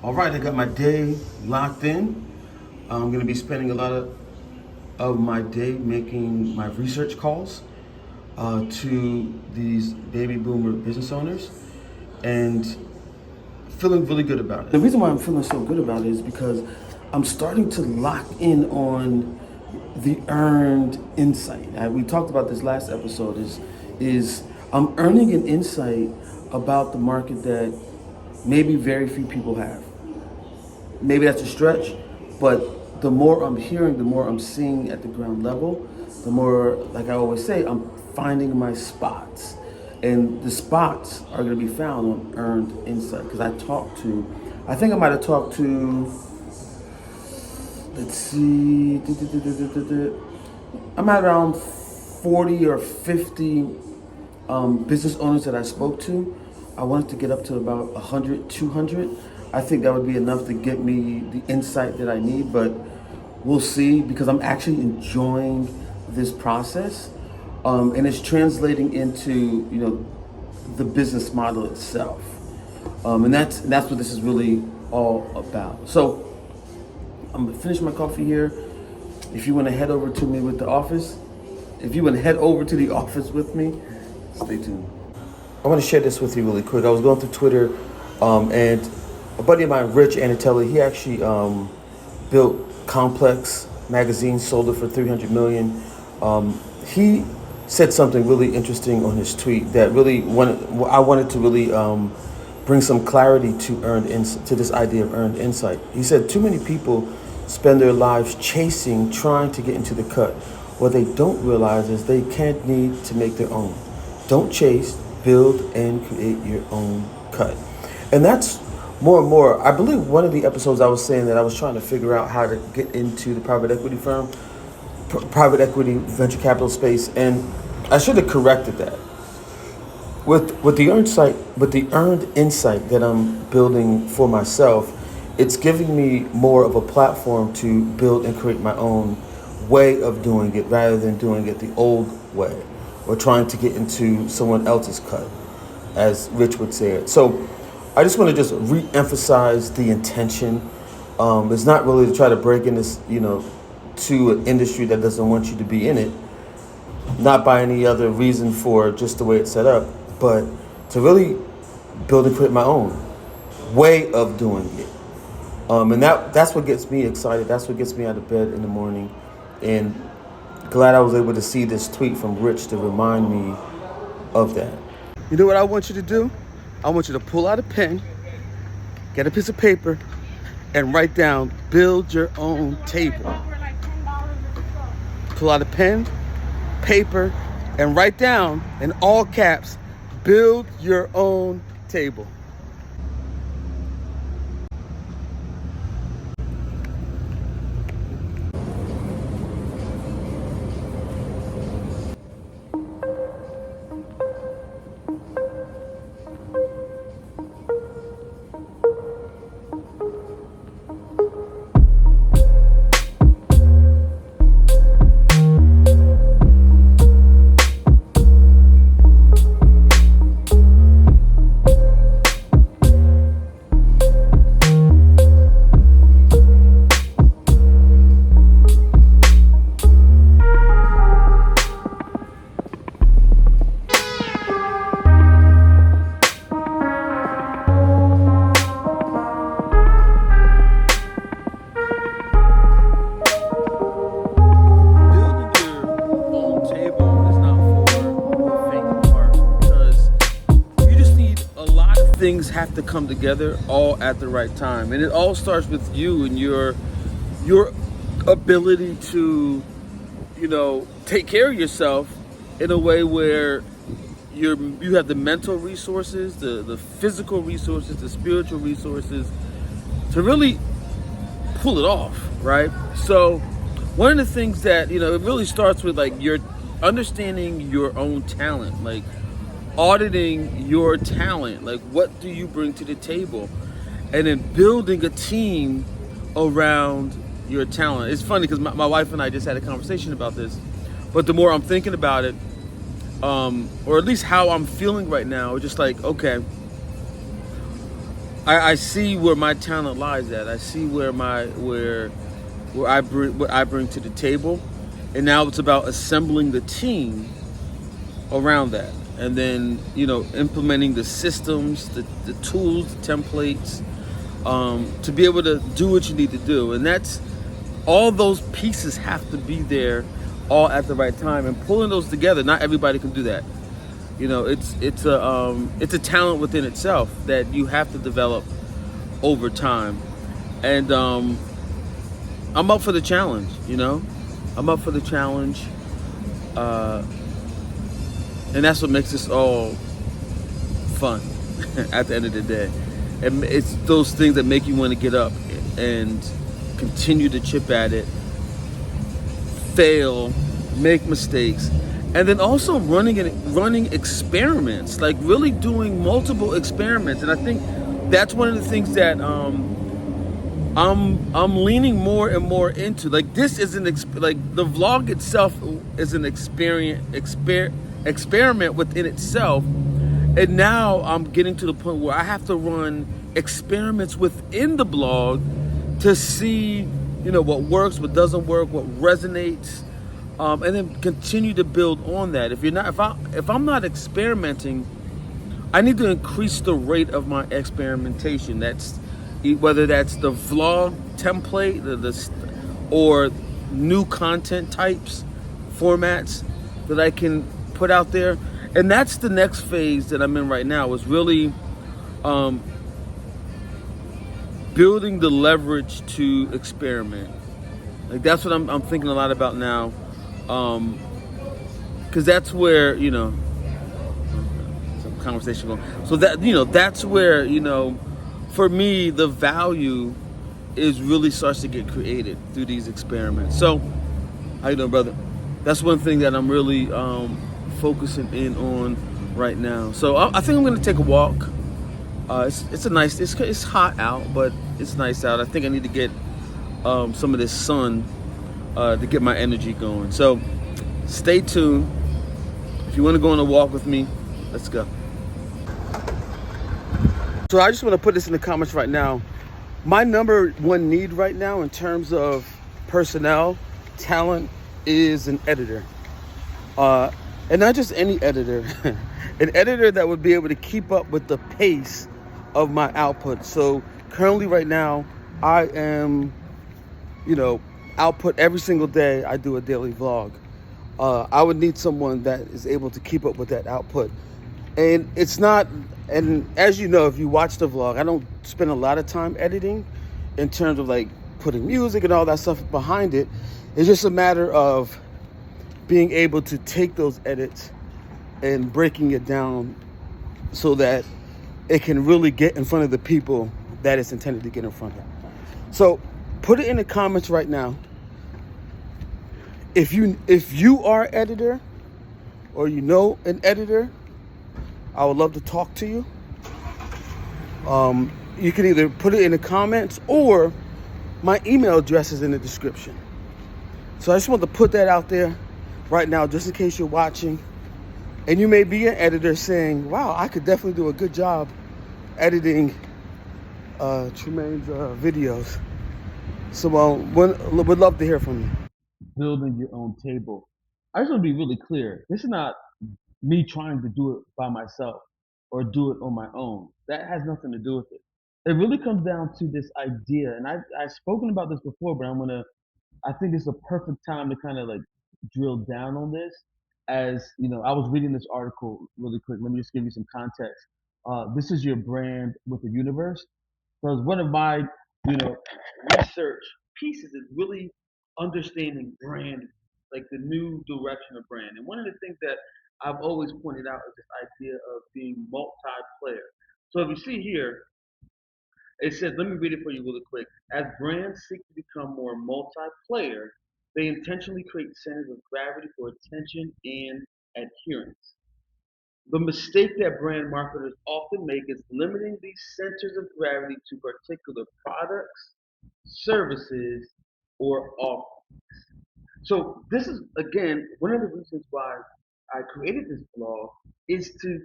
All right, I got my day locked in. I'm going to be spending a lot of my day making my research calls to these baby boomer business owners and feeling really good about it. The reason why I'm feeling so good about it is because I'm starting to lock in on the earned insight. We talked about this last episode is I'm earning an insight about the market that maybe very few people have. Maybe that's a stretch, but the more I'm hearing, the more I'm seeing at the ground level, the more, like I always say, I'm finding my spots. And the spots are going to be found on earned insight. Because I think I might have talked to, let's see, I'm at around 40 or 50 business owners that I spoke to. I wanted to get up to about 100, 200. I think that would be enough to get me the insight that I need, but we'll see because I'm actually enjoying this process, and it's translating into the business model itself, and that's what this is really all about. So I'm gonna finish my coffee here. If you want to head over to me with the office, if you want to head over to the office with me, stay tuned. I want to share this with you really quick. I was going through Twitter, and a buddy of mine, Rich Anatelli, he actually built Complex magazine, sold it for $300 million. He said something really interesting on his tweet that I wanted to really bring some clarity to this idea of earned insight. He said too many people spend their lives trying to get into the cut. What they don't realize is they can't need to make their own. Don't chase, build, and create your own cut. And that's more and more. I believe one of the episodes I was saying that I was trying to figure out how to get into the private equity private equity venture capital space, and I should have corrected that. With the earned insight that I'm building for myself, it's giving me more of a platform to build and create my own way of doing it rather than doing it the old way or trying to get into someone else's cut, as Rich would say it. So I just want to just re-emphasize the intention. It's not really to try to break in this, to an industry that doesn't want you to be in it, not by any other reason for just the way it's set up, but to really build and create my own way of doing it. And that's what gets me excited. That's what gets me out of bed in the morning. And glad I was able to see this tweet from Rich to remind me of that. You know what I want you to do? I want you to pull out a pen, get a piece of paper, and write down, build your own table. Pull out a pen, paper, and write down in all caps, build your own table. Things have to come together all at the right time, and it all starts with you and your ability to take care of yourself in a way where you have the mental resources, the physical resources, the spiritual resources to really pull it off, right? So one of the things that it really starts with your understanding your own talent, auditing your talent, what do you bring to the table, and then building a team around your talent. It's funny because my wife and I just had a conversation about this, but the more I'm thinking about it, or at least how I'm feeling right now, it's just okay, I see where my talent lies at. I see where I bring what I bring to the table, and now it's about assembling the team around that, and then implementing the systems, the tools, the templates, to be able to do what you need to do, and that's all those pieces have to be there, all at the right time, and pulling those together. Not everybody can do that. It's a talent within itself that you have to develop over time, and I'm up for the challenge. I'm up for the challenge, uh, and that's what makes this all fun. At the end of the day, and it's those things that make you want to get up and continue to chip at it, fail, make mistakes, and then also running experiments, like really doing multiple experiments. And I think that's one of the things that I'm leaning more and more into. Like this is like the vlog itself is an experiment within itself, and now I'm getting to the point where I have to run experiments within the blog to see what works, what doesn't work, what resonates, and then continue to build on that. If I'm not experimenting, I need to increase the rate of my experimentation. That's whether that's the vlog template, or new content types, formats that I can put out there. And that's the next phase that I'm in right now, is really building the leverage to experiment. Like that's what I'm thinking a lot about now, because that's where some conversation going. So that's where for me the value is really starts to get created through these experiments. So how you doing, brother? That's one thing that I'm really focusing in on right now. So I think I'm gonna take a walk. It's hot out, but it's nice out. I think I need to get some of this sun to get my energy going. So stay tuned. If you want to go on a walk with me, let's go. So I just want to put this in the comments right now. My number one need right now in terms of personnel, talent, is an editor. And not just any editor, an editor that would be able to keep up with the pace of my output. So currently right now, I am, output every single day. I do a daily vlog. I would need someone that is able to keep up with that output. And it's not, and as you know, if you watch the vlog, I don't spend a lot of time editing in terms of like putting music and all that stuff behind it. It's just a matter of being able to take those edits and breaking it down so that it can really get in front of the people that it's intended to get in front of. So put it in the comments right now. If you are an editor or an editor, I would love to talk to you. You can either put it in the comments or my email address is in the description. So I just want to put that out there right now, just in case you're watching. And you may be an editor saying, wow, I could definitely do a good job editing Tremaine's videos. So would love to hear from you. Building your own table. I just want to be really clear. This is not me trying to do it by myself or do it on my own. That has nothing to do with it. It really comes down to this idea, and I've spoken about this before, but I think it's a perfect time to kind of like drill down on this. As I was reading this article really quick. Let me just give you some context. This is your brand with the universe. Because one of my, research pieces is really understanding brand, like the new direction of brand. And one of the things that I've always pointed out is this idea of being multiplayer. So if you see here, it says, let me read it for you really quick. As brands seek to become more multiplayer, they intentionally create centers of gravity for attention and adherence. The mistake that brand marketers often make is limiting these centers of gravity to particular products, services, or offerings. So this is again one of the reasons why I created this blog, is to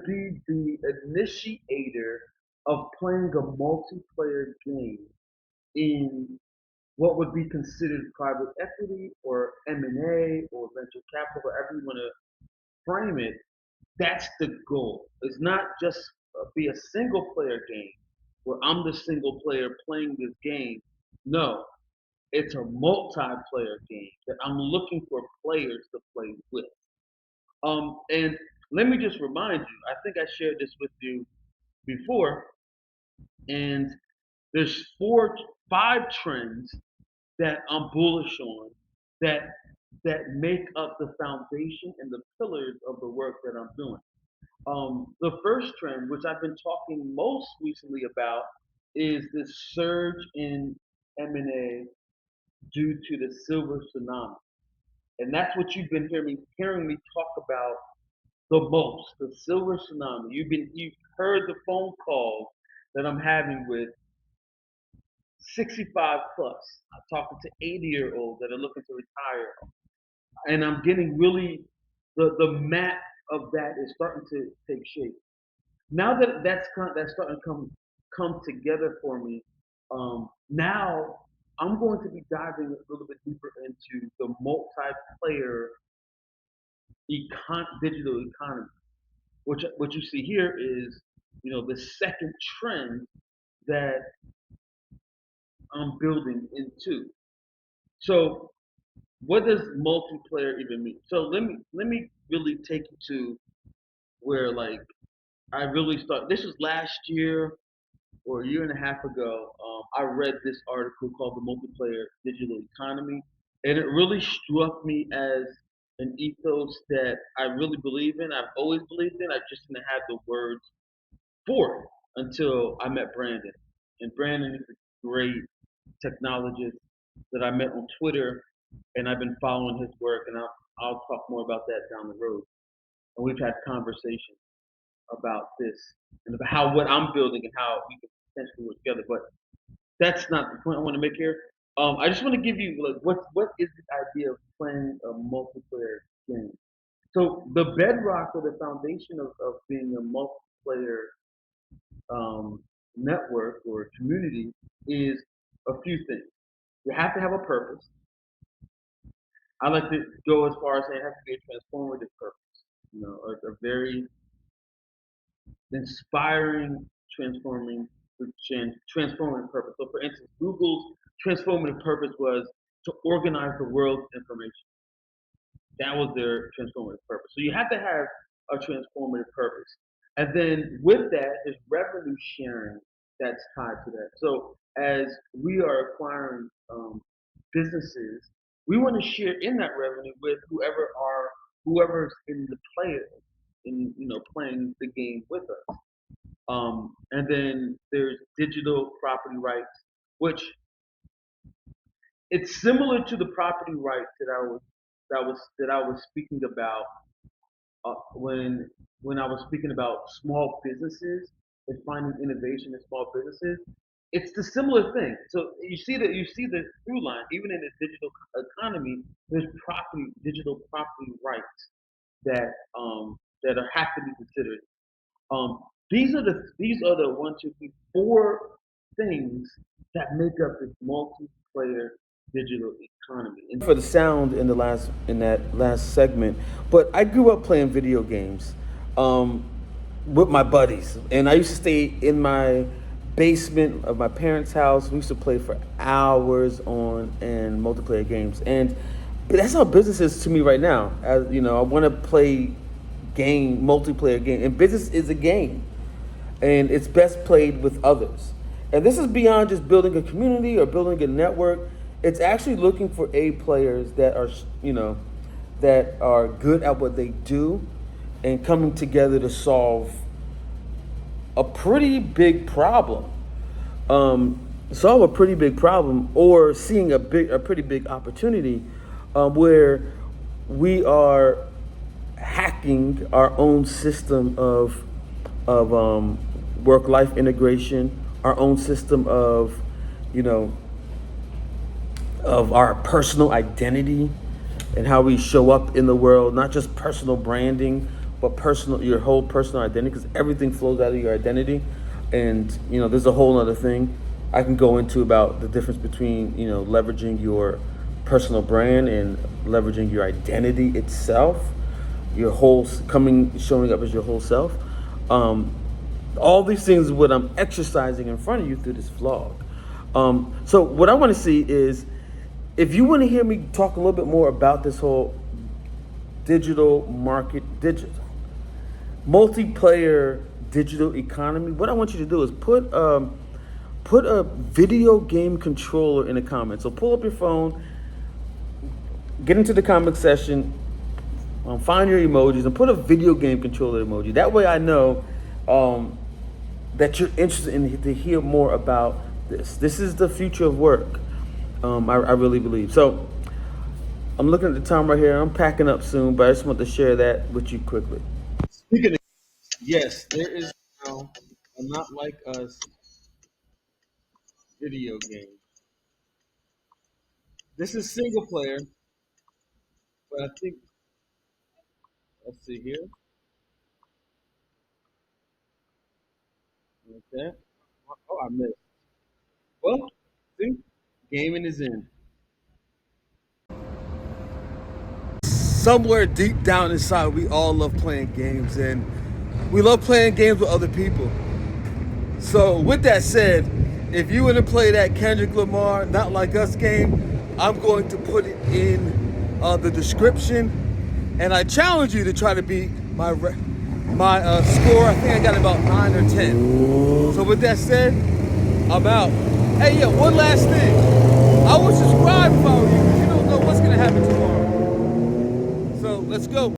be the initiator of playing a multiplayer game in what would be considered private equity or M&A or venture capital, whatever you want to frame it. That's the goal. It's not just be a single player game where I'm the single player playing this game. No, it's a multiplayer game that I'm looking for players to play with. And let me just remind you, I think I shared this with you before, and there's five trends that I'm bullish on that make up the foundation and the pillars of the work that I'm doing. The first trend, which I've been talking most recently about, is this surge in M&A due to the silver tsunami, and that's what you've been hearing me talk about the most, the silver tsunami. You've heard the phone calls that I'm having with 65 plus. I'm talking to 80-year-olds that are looking to retire, and I'm getting really the map of that is starting to take shape. Now that that's starting to come together for me, now I'm going to be diving a little bit deeper into the multiplayer digital economy. Which what you see here is, the second trend that I'm building into. So what does multiplayer even mean? So let me really take you to where like I really start. This was last year or a year and a half ago. I read this article called "The Multiplayer Digital Economy," and it really struck me as an ethos that I really believe in. I've always believed in. I just didn't have the words for it until I met Brandon. And Brandon is a great technologist that I met on Twitter, and I've been following his work, and I'll talk more about that down the road. And we've had conversations about this and about how what I'm building and how we can potentially work together. But that's not the point I want to make here. I just want to give you like what is the idea of playing a multiplayer game. So the bedrock or the foundation of being a multiplayer network or community is a few things. You have to have a purpose. I like to go as far as saying it has to be a transformative purpose. A very inspiring, transformative purpose. So, for instance, Google's transformative purpose was to organize the world's information. That was their transformative purpose. So you have to have a transformative purpose. And then with that, there's revenue sharing that's tied to that. So as we are acquiring businesses, we want to share in that revenue with whoever's in the player in playing the game with us. And then there's digital property rights, which it's similar to the property rights that I was speaking about when I was speaking about small businesses and finding innovation in small businesses. It's the similar thing. So you see the through line even in the digital economy. There's digital property rights that have to be considered. Um, these are the one, two, three, four things that make up this multiplayer digital economy. And For the sound in that last segment, but I grew up playing video games um, with my buddies, and I used to stay in my basement of my parents' house. We used to play for hours on and multiplayer games, and that's how business is to me right now. As you know, I want to play multiplayer game, and business is a game, and it's best played with others. And this is beyond just building a community or building a network. It's actually looking for A players that are, that are good at what they do and coming together to solve a pretty big problem. Solve a pretty big problem, or seeing a pretty big opportunity, where we are hacking our own system of work-life integration, our own system of, of our personal identity and how we show up in the world, not just personal branding, but your whole personal identity, because everything flows out of your identity. And there's a whole other thing I can go into about the difference between leveraging your personal brand and leveraging your identity itself, your whole showing up as your whole self. All these things is what I'm exercising in front of you through this vlog. So what I want to see is, if you want to hear me talk a little bit more about this whole digital multiplayer digital economy, what I want you to do is put a video game controller in the comments. So pull up your phone, get into the comment section, find your emojis, and put a video game controller emoji. That way I know that you're interested in to hear more about this. This is the future of work. I really believe. So I'm looking at the time right here. I'm packing up soon, but I just want to share that with you quickly. Speaking of, yes, there is now a Not Like Us video game. This is single player, but I think, let's see here. Okay. Oh, I missed. Well, see, gaming is in. Somewhere deep down inside, we all love playing games, and we love playing games with other people. So, with that said, if you want to play that Kendrick Lamar Not Like Us game, I'm going to put it in the description, and I challenge you to try to beat my score. I think I got about 9 or 10. So, with that said, I'm out. Hey, yeah, one last thing. I would subscribe if I were you, because you don't know what's going to happen tomorrow. So let's go.